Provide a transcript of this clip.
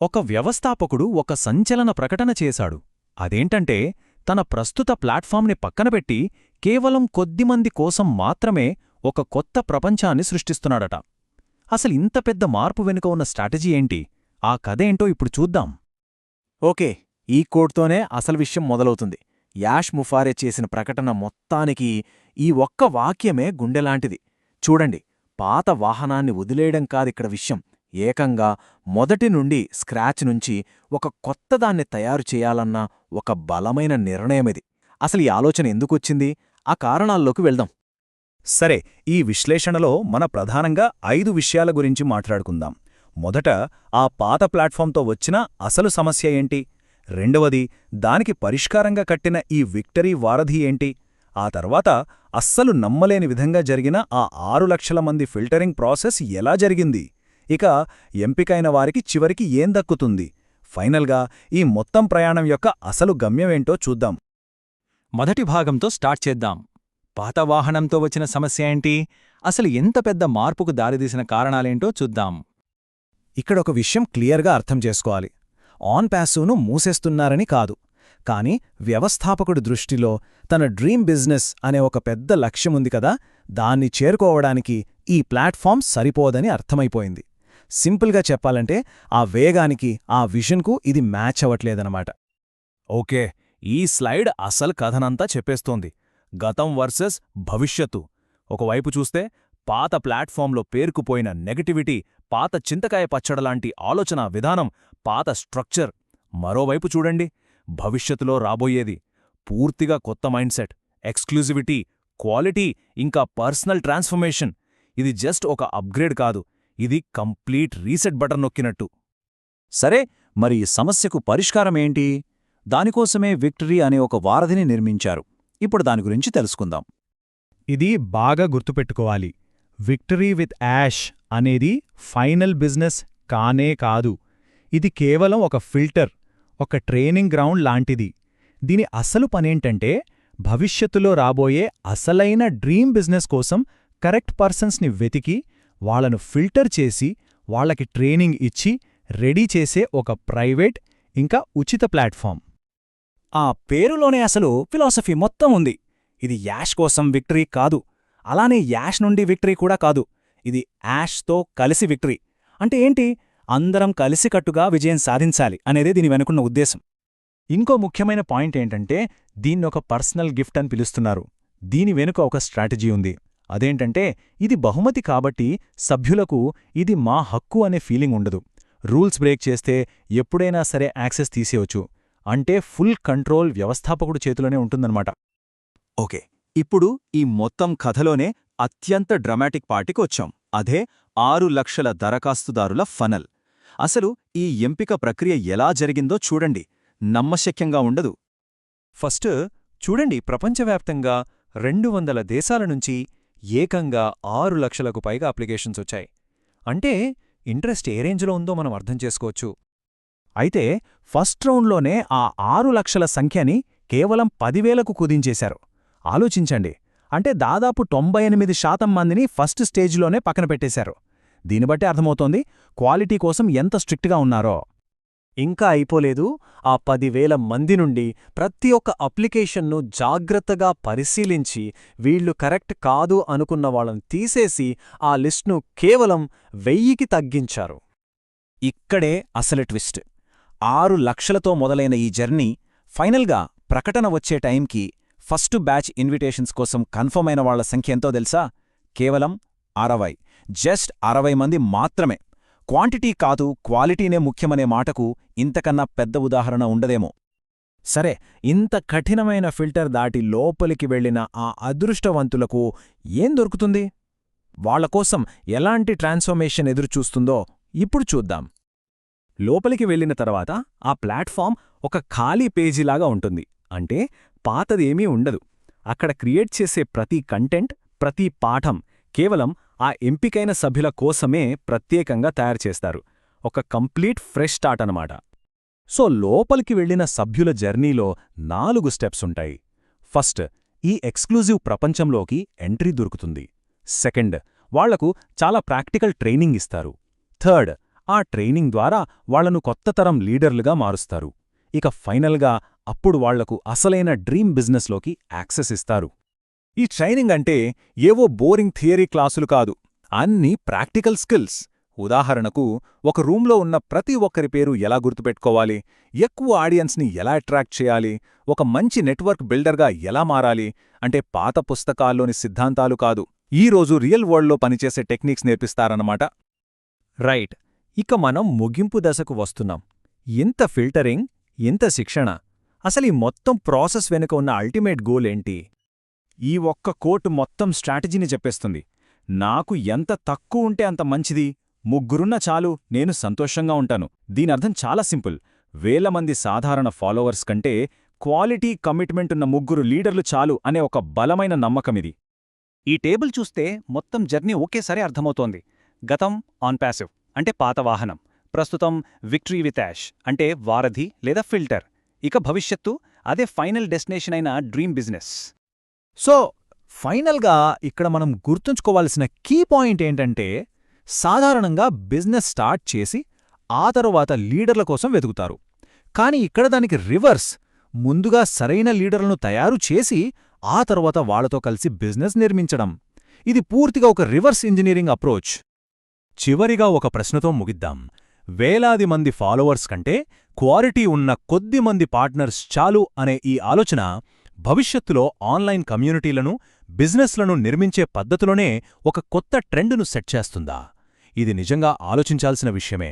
ఒక వ్యవస్థాపకుడు ఒక సంచలన ప్రకటన చేశాడు. అదేంటంటే తన ప్రస్తుత ప్లాట్ఫామ్ని పక్కనపెట్టి కేవలం కొద్దిమంది కోసం మాత్రమే ఒక కొత్త ప్రపంచాన్ని సృష్టిస్తున్నాడట. అసలింత పెద్ద మార్పు వెనుక ఉన్న స్ట్రాటజీ ఏంటి? ఆ కథేంటో ఇప్పుడు చూద్దాం. ఓకే, ఈ కోడ్తోనే అసలు విషయం మొదలవుతుంది. యాష్ ముఫారే చేసిన ప్రకటన మొత్తానికి ఈ ఒక్క వాక్యమే గుండెలాంటిది. చూడండి, పాత వాహనాన్ని వదిలేయడం కాదిక్కడ విషయం. ఏకంగా మొదటి నుండి స్క్రాచ్ నుంచి ఒక కొత్తదాన్ని తయారు చేయాలన్న ఒక బలమైన నిర్ణయమిది. అసలు ఈ ఆలోచన ఎందుకొచ్చింది? ఆ కారణాల్లోకి వెళ్దాం. సరే, ఈ విశ్లేషణలో మన ప్రధానంగా 5 విషయాల గురించి మాట్లాడుకుందాం. మొదట, ఆ పాత ప్లాట్ఫామ్తో వచ్చిన అసలు సమస్య ఏంటి? రెండవది, దానికి పరిష్కారంగా కట్టిన ఈ విక్టరీ వారధి ఏంటి? ఆ తర్వాత, అస్సలు నమ్మలేని విధంగా జరిగిన ఆ 6 లక్షల మంది ఫిల్టరింగ్ ప్రాసెస్ ఎలా జరిగింది? ఇక ఎంపికైన వారికి చివరికి ఏం దక్కుతుంది? ఫైనల్గా ఈ మొత్తం ప్రయాణం యొక్క అసలు గమ్యమేంటో చూద్దాం. మొదటి భాగంతో స్టార్ట్ చేద్దాం. పాత వాహనంతో వచ్చిన సమస్య ఏంటి? అసలు ఎంత పెద్ద మార్పుకు దారితీసిన కారణాలేంటో చూద్దాం. ఇక్కడొక విషయం క్లియర్గా అర్థం చేసుకోవాలి. ఆన్ ప్యాసును మూసేస్తున్నారని కాదు, కాని వ్యవస్థాపకుడి దృష్టిలో తన డ్రీమ్ బిజినెస్ అనే ఒక పెద్ద లక్ష్యముంది కదా, దాన్ని చేరుకోవడానికి ఈ ప్లాట్ఫామ్ సరిపోదని అర్థమైపోయింది. సింపుల్గా చెప్పాలంటే ఆ వేగానికి, ఆ విజన్కు ఇది మ్యాచ్ అవ్వట్లేదనమాట. ఓకే, ఈ స్లైడ్ అసలు కథనంతా చెప్పేస్తోంది. గతం వర్సెస్ భవిష్యత్తు. ఒకవైపు చూస్తే పాత ప్లాట్ఫామ్లో పేరుకుపోయిన నెగటివిటీ, పాత చింతకాయ పచ్చడలాంటి ఆలోచనా విధానం, పాత స్ట్రక్చర్. మరోవైపు చూడండి, భవిష్యత్తులో రాబోయేది పూర్తిగా కొత్త మైండ్సెట్, ఎక్స్క్లూజివిటీ, క్వాలిటీ, ఇంకా పర్సనల్ ట్రాన్స్ఫర్మేషన్. ఇది జస్ట్ ఒక అప్గ్రేడ్ కాదు, ఇది కంప్లీట్ రీసెట్ బటన్ నొక్కినట్టు. సరే, మరి ఈ సమస్యకు పరిష్కారమేంటి? దానికోసమే విక్టరీ అనే ఒక వారధిని నిర్మించారు. ఇప్పుడు దాని గురించి తెలుసుకుందాం. ఇది బాగా గుర్తుపెట్టుకోవాలి. విక్టరీ విత్ యాష్ అనేది ఫైనల్ బిజినెస్ కానే కాదు. ఇది కేవలం ఒక ఫిల్టర్, ఒక ట్రైనింగ్ గ్రౌండ్ లాంటిది. దీని అసలు పనేంటంటే భవిష్యత్తులో రాబోయే అసలైన డ్రీమ్ బిజినెస్ కోసం కరెక్ట్ పర్సన్స్ని వెతికి, వాళ్లను ఫిల్టర్ చేసి, వాళ్లకి ట్రైనింగ్ ఇచ్చి రెడీ చేసే ఒక ప్రైవేట్ ఇంకా ఉచిత ప్లాట్ఫామ్. ఆ పేరులోనే అసలు ఫిలాసఫీ మొత్తం ఉంది. ఇది యాష్ కోసం విక్టరీ కాదు, అలానే యాష్ నుండి విక్టరీ కూడా కాదు. ఇది యాష్తో కలిసి విక్టరీ. అంటే ఏంటి? అందరం కలిసికట్టుగా విజయం సాధించాలి అనేదే దీని వెనుకున్న ఉద్దేశం. ఇంకో ముఖ్యమైన పాయింట్ ఏంటంటే దీన్నొక పర్సనల్ గిఫ్ట్ అని పిలుస్తున్నారు. దీని వెనుక ఒక స్ట్రాటజీ ఉంది. అదేంటంటే ఇది బహుమతి కాబట్టి సభ్యులకు ఇది మా హక్కు అనే ఫీలింగ్ ఉండదు. రూల్స్ బ్రేక్ చేస్తే ఎప్పుడైనా సరే యాక్సెస్ తీసేయొచ్చు. అంటే ఫుల్ కంట్రోల్ వ్యవస్థాపకుడు చేతిలోనే ఉంటుందన్నమాట. ఓకే, ఇప్పుడు ఈ మొత్తం కథలోనే అత్యంత డ్రమాటిక్ పార్టీకి వచ్చాం. అదే 6 లక్షల దరఖాస్తుదారుల ఫనల్. అసలు ఈ ఎంపిక ప్రక్రియ ఎలా జరిగిందో చూడండి. నమ్మశక్యంగా ఉండదు. ఫస్ట్ చూడండి, ప్రపంచవ్యాప్తంగా 200 దేశాల నుంచి ఏకంగా 6 లక్షలకు పైగా అప్లికేషన్స్ వచ్చాయి. అంటే ఇంట్రెస్ట్ ఏ రేంజ్లో ఉందో మనం అర్థం చేసుకోవచ్చు. అయితే ఫస్ట్ రౌండ్లోనే ఆ 6 లక్షల సంఖ్యని కేవలం 10,000కు కుదించేశారు. ఆలోచించండి, అంటే దాదాపు 98% మందిని ఫస్ట్ స్టేజ్లోనే పక్కన పెట్టేశారు. దీనిబట్టి అర్థమవుతోంది క్వాలిటీ కోసం ఎంత స్ట్రిక్ట్గా ఉన్నారో. ఇంకా అయిపోలేదు. ఆ 10,000 మంది నుండి ప్రతి ఒక్క అప్లికేషన్ను జాగ్రత్తగా పరిశీలించి వీళ్లు కరెక్ట్ కాదు అనుకున్న వాళ్ళని తీసేసి ఆ లిస్ట్ను కేవలం 1000కి తగ్గించారు. ఇక్కడే అసలు ట్విస్ట్. 6 లక్షలతో మొదలైన ఈ జర్నీ ఫైనల్గా ప్రకటన వచ్చే టైంకి ఫస్ట్ బ్యాచ్ ఇన్విటేషన్స్ కోసం కన్ఫర్మ్ అయిన వాళ్ల సంఖ్య ఎంతో తెలుసా? కేవలం 60. జస్ట్ 60 మంది మాత్రమే. క్వాంటిటీ కాదు, క్వాలిటీనే ముఖ్యమనే మాటకు ఇంతకన్నా పెద్ద ఉదాహరణ ఉండదేమో. సరే, ఇంత కఠినమైన ఫిల్టర్ దాటి లోపలికి వెళ్లిన ఆ అదృష్టవంతులకు ఏం దొరుకుతుంది? వాళ్లకోసం ఎలాంటి ట్రాన్స్ఫర్మేషన్ ఎదురుచూస్తుందో ఇప్పుడు చూద్దాం. లోపలికి వెళ్లిన తర్వాత ఆ ప్లాట్ఫామ్ ఒక ఖాళీ పేజీలాగా ఉంటుంది. అంటే పాతదేమీ ఉండదు. అక్కడ క్రియేట్ చేసే ప్రతి కంటెంట్, ప్రతి పాఠం కేవలం ఆ ఎంపికైన సభ్యుల కోసమే ప్రత్యేకంగా తయారుచేస్తారు. ఒక కంప్లీట్ ఫ్రెష్ స్టార్ట్ అనమాట. సో లోపలికి వెళ్లిన సభ్యుల జర్నీలో 4 స్టెప్స్ ఉంటాయి. ఫస్ట్, ఈ ఎక్స్క్లూజివ్ ప్రపంచంలోకి ఎంట్రీ దొరుకుతుంది. సెకండ్, వాళ్లకు చాలా ప్రాక్టికల్ ట్రైనింగ్ ఇస్తారు. థర్డ్, ఆ ట్రైనింగ్ ద్వారా వాళ్లను కొత్త తరం లీడర్లుగా మారుస్తారు. ఇక ఫైనల్గా అప్పుడు వాళ్లకు అసలైన డ్రీమ్ బిజినెస్లోకి యాక్సెస్ ఇస్తారు. ఈ ట్రైనింగ్ అంటే ఏవో బోరింగ్ థియరీ క్లాసులు కాదు, అన్నీ ప్రాక్టికల్ స్కిల్స్. ఉదాహరణకు, ఒక రూంలో ఉన్న ప్రతి ఒక్కరి పేరు ఎలా గుర్తుపెట్టుకోవాలి, ఎక్కువ ఆడియన్స్ని ఎలా అట్రాక్ట్ చేయాలి, ఒక మంచి నెట్వర్క్ బిల్డర్గా ఎలా మారాలి అంటే పాత పుస్తకాల్లోని సిద్ధాంతాలు కాదు, ఈరోజు రియల్ వరల్డ్లో పనిచేసే టెక్నిక్స్ నేర్పిస్తారన్నమాట. రైట్. ఇక మనం ముగింపు దశకు వస్తున్నాం. ఇంత ఫిల్టరింగ్, ఇంత శిక్షణ, అసలీ మొత్తం ప్రాసెస్ వెనుక ఉన్న అల్టిమేట్ గోల్ ఏంటి? ఈ ఒక్క కోట్ మొత్తం స్ట్రాటజీని చెప్పేస్తుంది. నాకు ఎంత తక్కువ ఉంటే అంత మంచిది, ముగ్గురున్న చాలు, నేను సంతోషంగా ఉంటాను. దీనర్థం చాలా సింపుల్. వేల మంది సాధారణ ఫాలోవర్స్ కంటే క్వాలిటీ కమిట్మెంటున్న ముగ్గురు లీడర్లు చాలు అనే ఒక బలమైన నమ్మకమిది. ఈ టేబుల్ చూస్తే మొత్తం జర్నీ ఒకేసారి అర్థమవుతోంది. గతం ఆన్ ప్యాసివ్ అంటే పాత వాహనం, ప్రస్తుతం విక్టరీ విత్ యాష్ అంటే వారధి లేదా ఫిల్టర్, ఇక భవిష్యత్తు అదే ఫైనల్ డెస్టినేషన్ అయిన డ్రీమ్ బిజినెస్. సో ఫైనల్గా ఇక్కడ మనం గుర్తుంచుకోవాల్సిన కీ పాయింట్ ఏంటంటే, సాధారణంగా బిజినెస్ స్టార్ట్ చేసి ఆ తరువాత లీడర్ల కోసం వెతుకుతారు. కాని ఇక్కడ దానికి రివర్స్. ముందుగా సరైన లీడర్లను తయారు చేసి ఆ తరువాత వాళ్లతో కలిసి బిజినెస్ నిర్మించడం. ఇది పూర్తిగా ఒక రివర్స్ ఇంజనీరింగ్ అప్రోచ్. చివరిగా ఒక ప్రశ్నతో ముగిద్దాం. వేలాది మంది ఫాలోవర్స్ కంటే క్వాలిటీ ఉన్న కొద్దిమంది పార్ట్నర్స్ చాలు అనే ఈ ఆలోచన భవిష్యత్తులో ఆన్లైన్ కమ్యూనిటీలను, బిజినెస్లను నిర్మించే పద్ధతిలోనే ఒక కొత్త ట్రెండును సెట్ చేస్తుందా? ఇది నిజంగా ఆలోచించాల్సిన విషయమే.